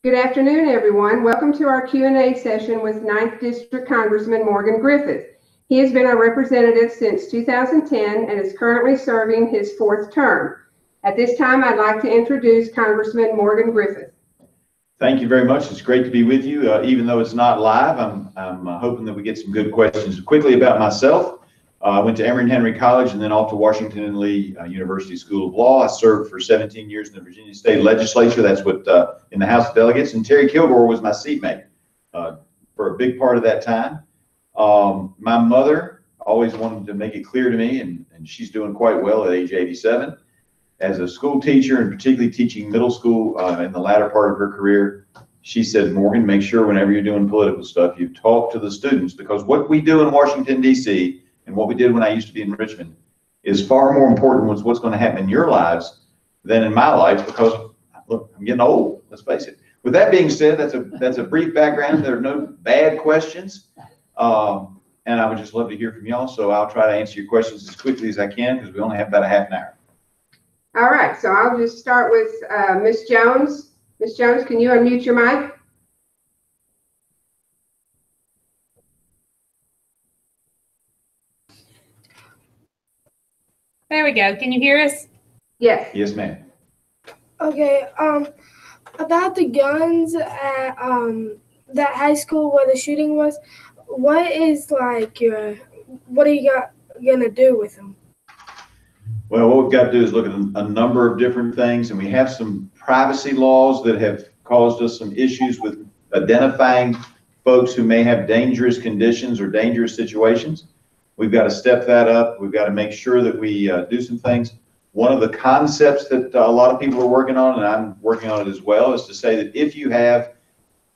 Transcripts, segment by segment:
Good afternoon, everyone. Welcome to our Q&A session with 9th District Congressman Morgan Griffith. He has been our representative since 2010 and is currently serving his 4th term. At this time, I'd like to introduce Congressman Morgan Griffith. Thank you very much. It's great to be with you. Even though it's not live, I'm hoping that we get some good questions. Quickly about myself, I went to Emory and Henry College and then off to Washington and Lee University School of Law. I served for 17 years in the Virginia State Legislature. That's what in the House of Delegates. And Terry Kilgore was my seatmate for a big part of that time. My mother always wanted to make it clear to me, and she's doing quite well at age 87. As a school teacher, and particularly teaching middle school in the latter part of her career, she said, Morgan, make sure whenever you're doing political stuff, you talk to the students, because what we do in Washington, D.C., and what we did when I used to be in Richmond is far more important with what's going to happen in your lives than in my life, because, look, I'm getting old, let's face it. With that being said, that's a brief background. There are no bad questions, and I would just love to hear from y'all, so I'll try to answer your questions as quickly as I can, because we only have about a half an hour. All right, so I'll just start with Ms. Jones. Ms. Jones, can you unmute your mic? There we go. Can you hear us? Yes. Yes, ma'am. Okay, about the guns at that high school where the shooting was, what is like what are you gonna do with them? Well, what we've got to do is look at a number of different things, and we have some privacy laws that have caused us some issues with identifying folks who may have dangerous conditions or dangerous situations. We've got to step that up. We've got to make sure that we do some things. One of the concepts that a lot of people are working on, and I'm working on it as well, is to say that if you have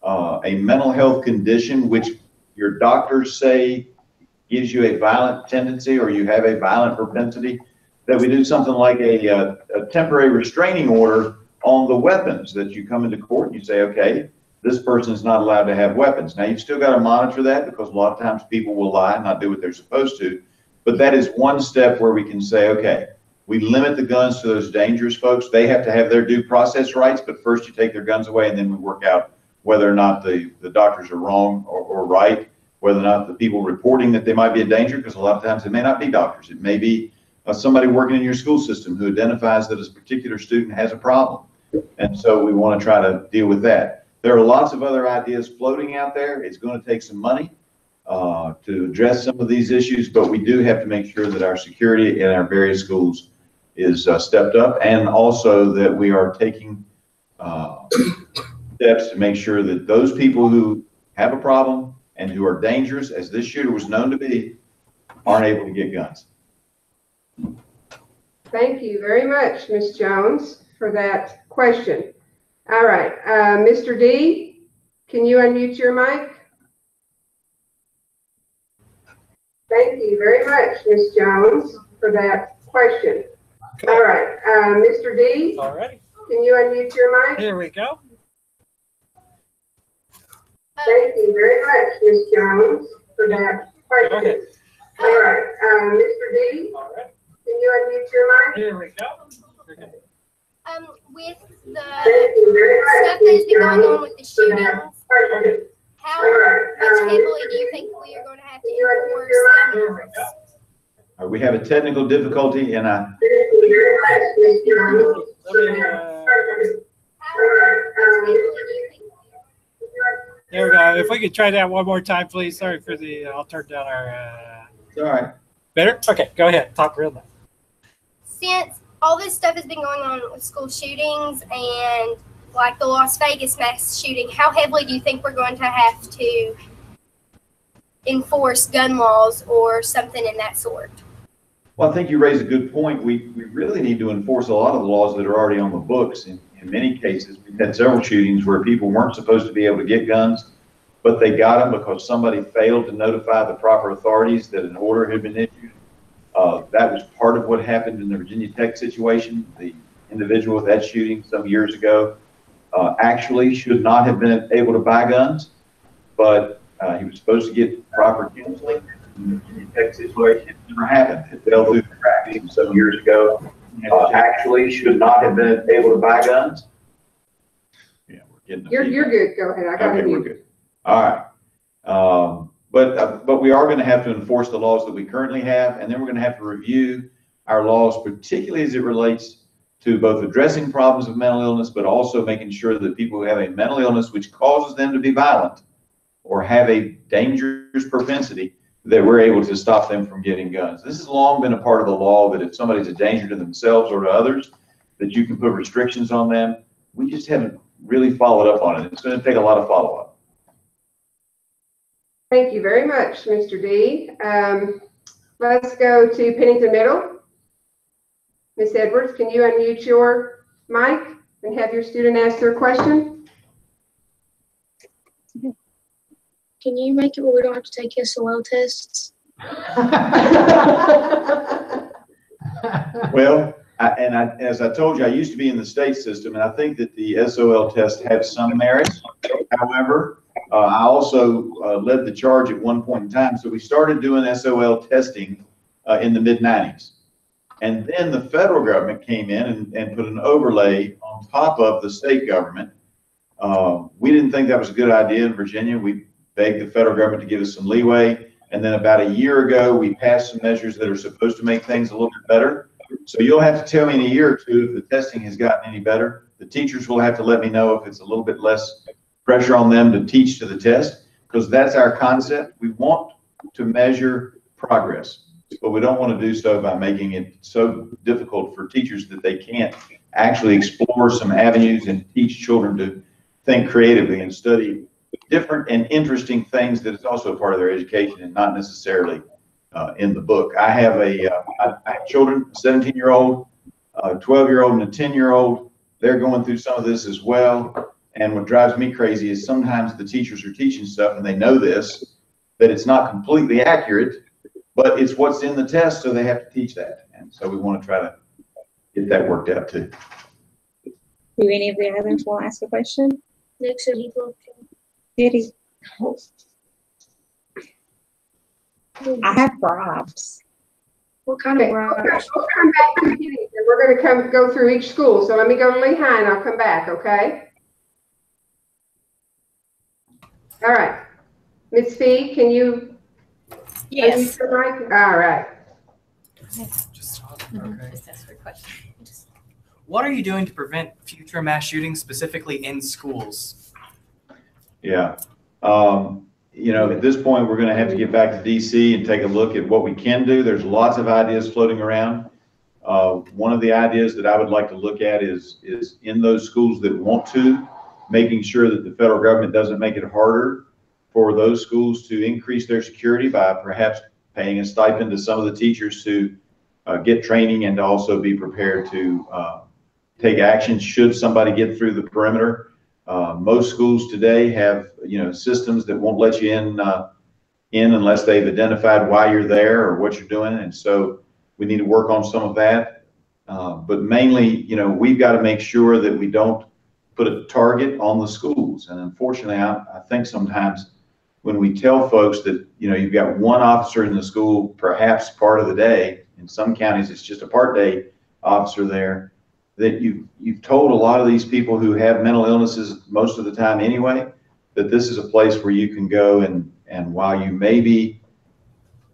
a mental health condition which your doctors say gives you a violent tendency or you have a violent propensity, that we do something like a temporary restraining order on the weapons, that you come into court and you say, okay, this person is not allowed to have weapons. Now, you've still got to monitor that, because a lot of times people will lie and not do what they're supposed to. But that is one step where we can say, okay, we limit the guns to those dangerous folks. They have to have their due process rights, but first you take their guns away, and then we work out whether or not the doctors are wrong or right, whether or not the people reporting that they might be a danger, because a lot of times it may not be doctors. It may be somebody working in your school system who identifies that a particular student has a problem. And so we want to try to deal with that. There are lots of other ideas floating out there. It's going to take some money to address some of these issues, but we do have to make sure that our security in our various schools is stepped up, and also that we are taking steps to make sure that those people who have a problem and who are dangerous, as this shooter was known to be, aren't able to get guns. Thank you very much, Ms. Jones, for that question. All right, Mr. D, can you unmute your mic? Thank you very much, Ms. Jones, for that question. Okay. All right, Mr. D, all right. Can you unmute your mic? Here we go. Thank you very much, Ms. Jones, for that question. Okay. All right, Mr. D, all right. Can you unmute your mic? Here we go. With the stuff that's been going on with the shootings, how much heavily do you think we are going to have to enforce them? We have a technical difficulty, and there we go. If we could try that one more time, please. Sorry for the. I'll turn down our. It's all right. Better? Okay, go ahead. Talk real loud. Since all this stuff has been going on with school shootings and like the Las Vegas mass shooting, how heavily do you think we're going to have to enforce gun laws or something in that sort? Well, I think you raise a good point. We really need to enforce a lot of the laws that are already on the books. In many cases, we've had several shootings where people weren't supposed to be able to get guns, but they got them because somebody failed to notify the proper authorities that an order had been issued. That was part of what happened in the Virginia Tech situation. The individual with that shooting some years ago actually should not have been able to buy guns, but he was supposed to get proper counseling. In the Virginia Tech situation, it never happened. It fell through the cracks some years ago. Actually should not have been able to buy guns. Yeah, we're getting the You're feedback. good. Go ahead. I got Okay, it. we're good. All right. But we are going to have to enforce the laws that we currently have, and then we're going to have to review our laws, particularly as it relates to both addressing problems of mental illness, but also making sure that people who have a mental illness which causes them to be violent or have a dangerous propensity, that we're able to stop them from getting guns. This has long been a part of the law that if somebody's a danger to themselves or to others, that you can put restrictions on them. We just haven't really followed up on it. It's going to take a lot of follow-up. Thank you very much, Mr. D. Let's go to Pennington Middle. Ms. Edwards, can you unmute your mic and have your student ask their question? Can you make it where we don't have to take SOL tests? Well, as I told you, I used to be in the state system, and I think that the SOL test have some merits. However, I also led the charge at one point in time. So we started doing SOL testing in the mid-90s. And then the federal government came in and put an overlay on top of the state government. We didn't think that was a good idea in Virginia. We begged the federal government to give us some leeway. And then about a year ago, we passed some measures that are supposed to make things a little bit better. So you'll have to tell me in a year or two if the testing has gotten any better. The teachers will have to let me know if it's a little bit less pressure on them to teach to the test, because that's our concept. We want to measure progress, but we don't want to do so by making it so difficult for teachers that they can't actually explore some avenues and teach children to think creatively and study different and interesting things that is also a part of their education and not necessarily in the book. I have I have children, a 17-year-old, a 12-year-old, and a 10-year-old. They're going through some of this as well. And what drives me crazy is sometimes the teachers are teaching stuff and they know this, that it's not completely accurate, but it's what's in the test, so they have to teach that. And so we want to try to get that worked out too. Do any of the others want to ask a question? Nick said he'd love to. Did he? I have props. What kind Okay, of bribes? we'll come back to the beginning. We're going to go through each school. So let me go to Lehigh and I'll come back, okay? All right. Ms. Fee, can you? Yes. unmute your mic? All right. Just ask for a question. What are you doing to prevent future mass shootings, specifically in schools? Yeah. You know, at this point, we're going to have to get back to DC and take a look at what we can do. There's lots of ideas floating around. One of the ideas that I would like to look at is in those schools that want to, making sure that the federal government doesn't make it harder for those schools to increase their security by perhaps paying a stipend to some of the teachers to get training and to also be prepared to take action should somebody get through the perimeter. Most schools today have, systems that won't let you in unless they've identified why you're there or what you're doing. And so we need to work on some of that. But mainly, we've got to make sure that we don't put a target on the schools. And unfortunately, I think sometimes when we tell folks that, you've got one officer in the school, perhaps part of the day, in some counties, it's just a part day officer there, that you've told a lot of these people who have mental illnesses most of the time anyway, that this is a place where you can go and while you may be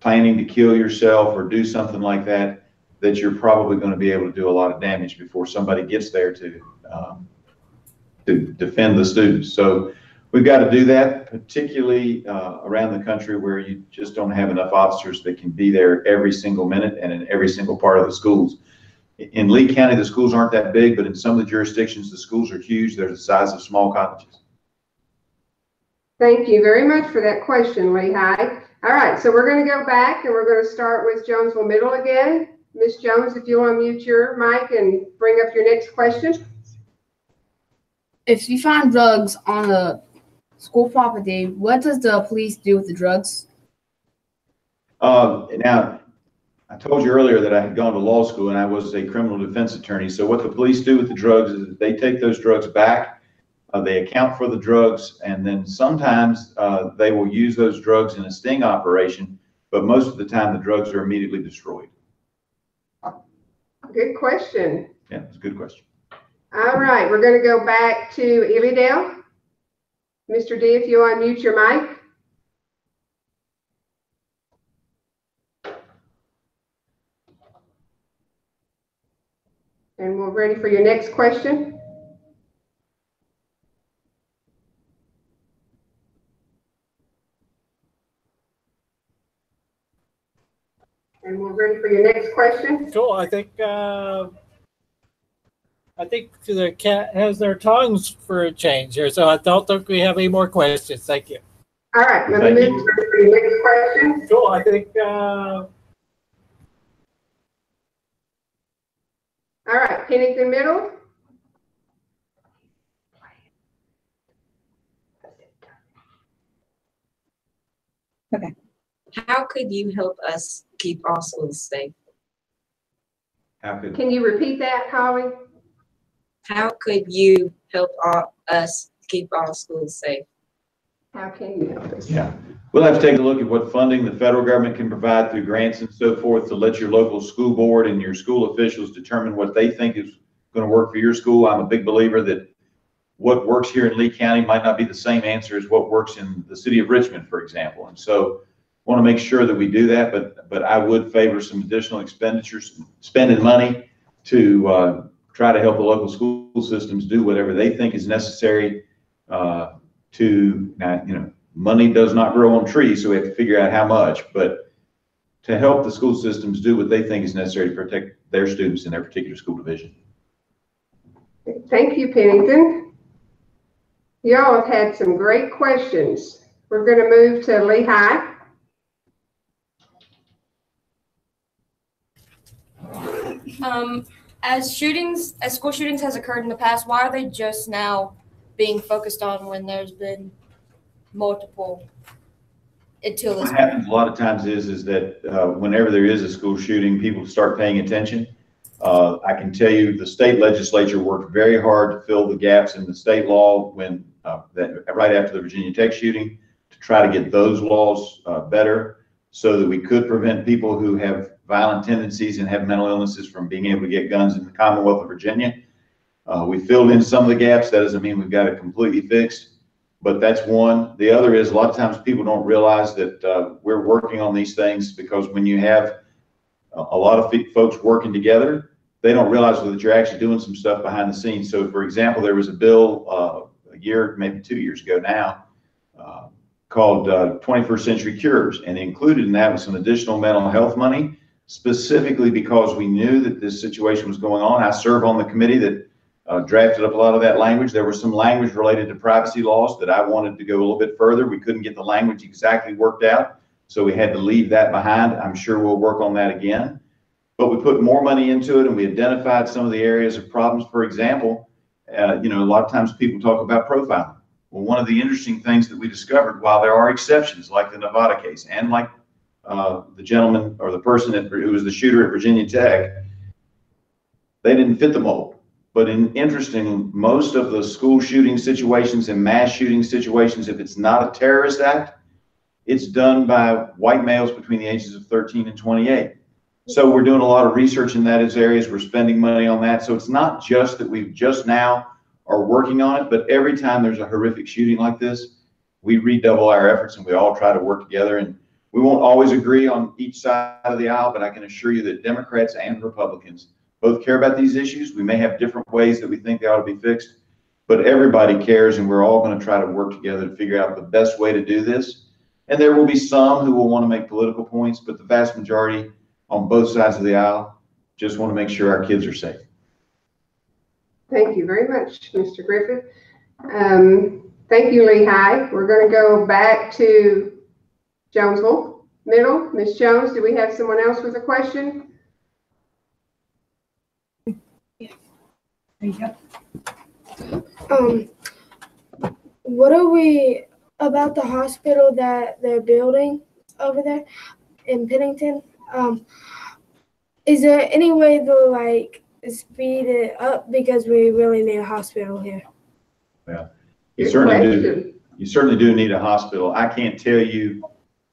planning to kill yourself or do something like that, that you're probably going to be able to do a lot of damage before somebody gets there to defend the students. So we've got to do that, particularly around the country where you just don't have enough officers that can be there every single minute and in every single part of the schools. In Lee County, the schools aren't that big, but in some of the jurisdictions, the schools are huge. They're the size of small colleges. Thank you very much for that question, Lehigh. All right, so we're going to go back and we're going to start with Jonesville Middle again. Ms. Jones, if you'll unmute your mic and bring up your next question. If you find drugs on a school property, what does the police do with the drugs? Now, I told you earlier that I had gone to law school and I was a criminal defense attorney. So what the police do with the drugs is that they take those drugs back, they account for the drugs, and then sometimes they will use those drugs in a sting operation, but most of the time the drugs are immediately destroyed. Good question. Yeah, it's a good question. All right, we're going to go back to Elydale. Mr. D, if you'll unmute your mic. And we're ready for your next question. And we're ready for your next question. Cool. I think the cat has their tongues for a change here, so I don't think we have any more questions. Thank you. All right, let me move to your next question. Cool. I think. All right, Pennington Middle. How could you help us keep our schools safe? Can you repeat that, Holly? How could you help us keep our schools safe? How can you help us? Yeah, we'll have to take a look at what funding the federal government can provide through grants and so forth to let your local school board and your school officials determine what they think is going to work for your school. I'm a big believer that what works here in Lee County might not be the same answer as what works in the city of Richmond, for example. And so want to make sure that we do that, but I would favor some additional expenditures, spending money to try to help the local school systems do whatever they think is necessary money does not grow on trees, so we have to figure out how much, but to help the school systems do what they think is necessary to protect their students in their particular school division. Thank you, Pennington. Y'all have had some great questions. We're going to move to Lehigh. As school shootings has occurred in the past, why are they just now being focused on when there's been multiple until this What happens a lot of times is that whenever there is a school shooting, people start paying attention. I can tell you the state legislature worked very hard to fill the gaps in the state law when right after the Virginia Tech shooting to try to get those laws better so that we could prevent people who have violent tendencies and have mental illnesses from being able to get guns in the Commonwealth of Virginia. We filled in some of the gaps. That doesn't mean we've got it completely fixed, but that's one. The other is a lot of times people don't realize that we're working on these things because when you have a lot of folks working together, they don't realize that you're actually doing some stuff behind the scenes. So for example, there was a bill a year, maybe 2 years ago now, called 21st Century Cures, and included in that was some additional mental health money, specifically because we knew that this situation was going on. I serve on the committee that drafted up a lot of that language. There was some language related to privacy laws that I wanted to go a little bit further. We couldn't get the language exactly worked out, so we had to leave that behind. I'm sure we'll work on that again. But we put more money into it, and we identified some of the areas of problems. For example, a lot of times people talk about profiling. Well, one of the interesting things that we discovered, while there are exceptions like the Nevada case and like the gentleman or the person who was the shooter at Virginia Tech, they didn't fit the mold. But interesting, most of the school shooting situations and mass shooting situations, if it's not a terrorist act, it's done by white males between the ages of 13 and 28. So we're doing a lot of research in those areas. We're spending money on that. So it's not just that we've just now are working on it, but every time there's a horrific shooting like this, we redouble our efforts and we all try to work together. And we won't always agree on each side of the aisle, but I can assure you that Democrats and Republicans both care about these issues. We may have different ways that we think they ought to be fixed, but everybody cares, and we're all going to try to work together to figure out the best way to do this. And there will be some who will want to make political points, but the vast majority on both sides of the aisle just want to make sure our kids are safe. Thank you very much, Mr. Griffith. Thank you, Lehigh. We're going to go back to Jonesville Middle. Ms. Jones, do we have someone else with a question? What are we about the hospital that they're building over there in Pennington? Is there any way to speed it up, because we really need a hospital here? Yeah, you certainly do need a hospital. I can't tell you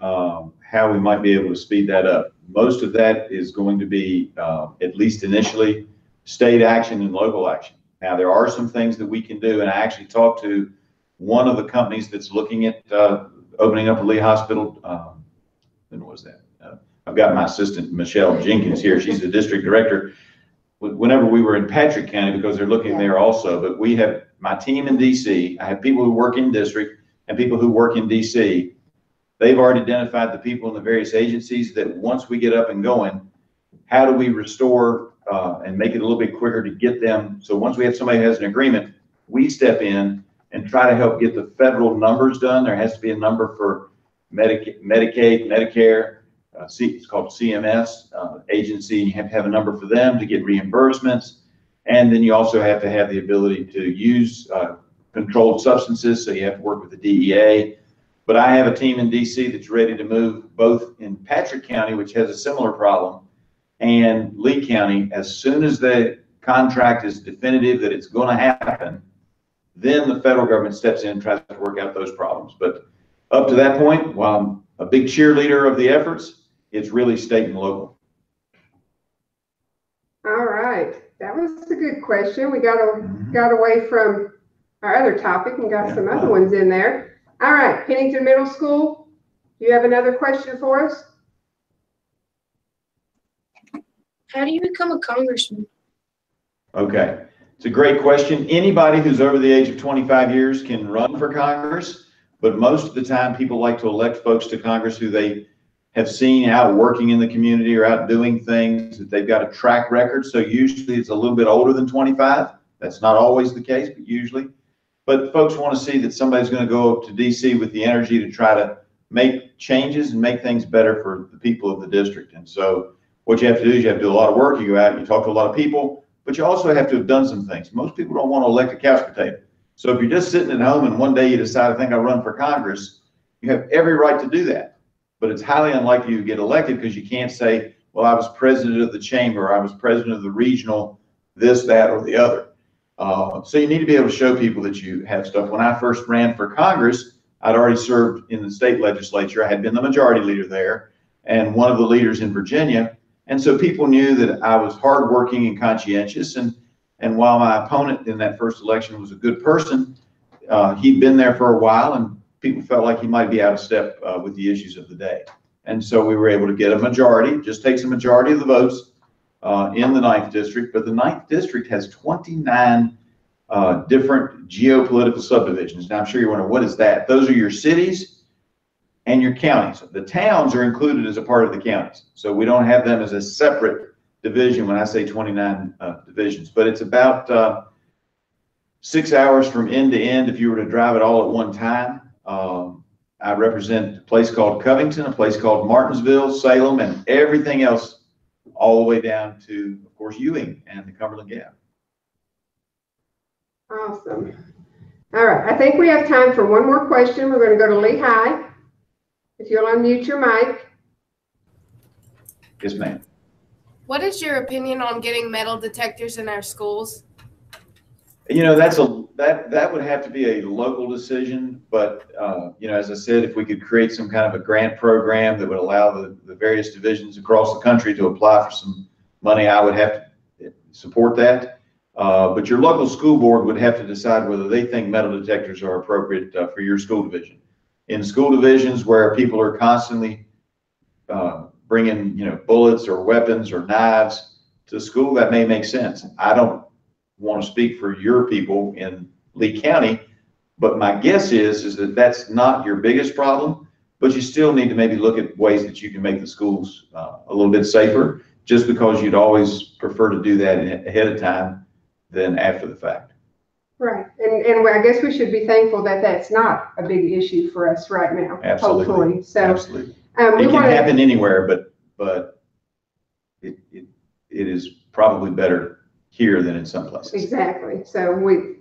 how we might be able to speed that up. Most of that is going to be, at least initially, state action and local action. Now, there are some things that we can do, and I actually talked to one of the companies that's looking at opening up a Lee Hospital. When was that? I've got my assistant, Michelle Jenkins, here. She's the district director. Whenever we were in Patrick County, because they're looking there also, but we have my team in DC. I have people who work in district and people who work in DC. They've already identified the people in the various agencies that once we get up and going, how do we restore and make it a little bit quicker to get them? So once we have somebody who has an agreement, we step in and try to help get the federal numbers done. There has to be a number for Medicaid, Medicare, it's called CMS agency. You have to have a number for them to get reimbursements. And then you also have to have the ability to use controlled substances. So you have to work with the DEA. But I have a team in DC that's ready to move both in Patrick County, which has a similar problem, and Lee County. As soon as the contract is definitive that it's going to happen, then the federal government steps in and tries to work out those problems. But up to that point, while I'm a big cheerleader of the efforts, it's really state and local. All right, that was a good question. We got away from our other topic and got some other ones in there. All right, Pennington Middle School, do you have another question for us? How do you become a congressman? Okay, it's a great question. Anybody who's over the age of 25 years can run for Congress, but most of the time people like to elect folks to Congress who they have seen out working in the community or out doing things, that they've got a track record. So usually it's a little bit older than 25. That's not always the case, but usually. But folks want to see that somebody's going to go up to DC with the energy to try to make changes and make things better for the people of the district. And so what you have to do is you have to do a lot of work. You go out and you talk to a lot of people, but you also have to have done some things. Most people don't want to elect a couch potato. So if you're just sitting at home and one day you decide, I think I'll run for Congress, you have every right to do that. But it's highly unlikely you get elected because you can't say, well, I was president of the chamber, I was president of the regional, this, that, or the other. So you need to be able to show people that you have stuff. When I first ran for Congress, I'd already served in the state legislature. I had been the majority leader there and one of the leaders in Virginia. And so people knew that I was hardworking and conscientious. And while my opponent in that first election was a good person, he'd been there for a while and people felt like he might be out of step with the issues of the day. And so we were able to get a majority, just takes a majority of the votes in the 9th district. But the 9th district has 29 different geopolitical subdivisions. Now I'm sure you're wondering, what is that? Those are your cities and your counties. The towns are included as a part of the counties. So we don't have them as a separate division when I say 29 divisions, but it's about 6 hours from end to end if you were to drive it all at one time. I represent a place called Covington, a place called Martinsville, Salem, and everything else all the way down to, of course, Ewing and the Cumberland Gap. Awesome. All right, I think we have time for one more question. We're going to go to Lehigh. If you'll unmute your mic. Yes, ma'am. What is your opinion on getting metal detectors in our schools? You know, that would have to be a local decision, but you know, as I said, if we could create some kind of a grant program that would allow the various divisions across the country to apply for some money, I would have to support that. But your local school board would have to decide whether they think metal detectors are appropriate for your school division. In school divisions where people are constantly bringing, you know, bullets or weapons or knives to school, that may make sense. I don't want to speak for your people in Lee County, but my guess is that that's not your biggest problem, but you still need to maybe look at ways that you can make the schools a little bit safer, just because you'd always prefer to do that ahead of time than after the fact. Right, and I guess we should be thankful that that's not a big issue for us right now. Absolutely. Hopefully. So, absolutely. It can happen anywhere, but it is probably better here than in some places. Exactly. So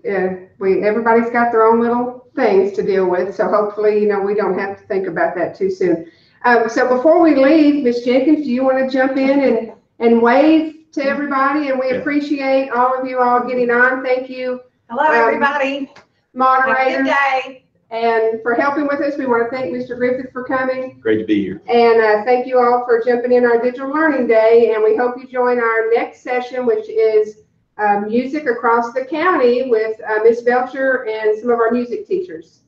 everybody's got their own little things to deal with. So hopefully, you know, we don't have to think about that too soon. So before we leave, Ms. Jenkins, do you want to jump in and wave to everybody? And we appreciate all of you all getting on. Thank you. Hello, everybody. Moderator. Have a good day. And for helping with us, we want to thank Mr. Griffith for coming. Great to be here. And thank you all for jumping in our Digital Learning Day. And we hope you join our next session, which is music across the county with Ms. Belcher and some of our music teachers.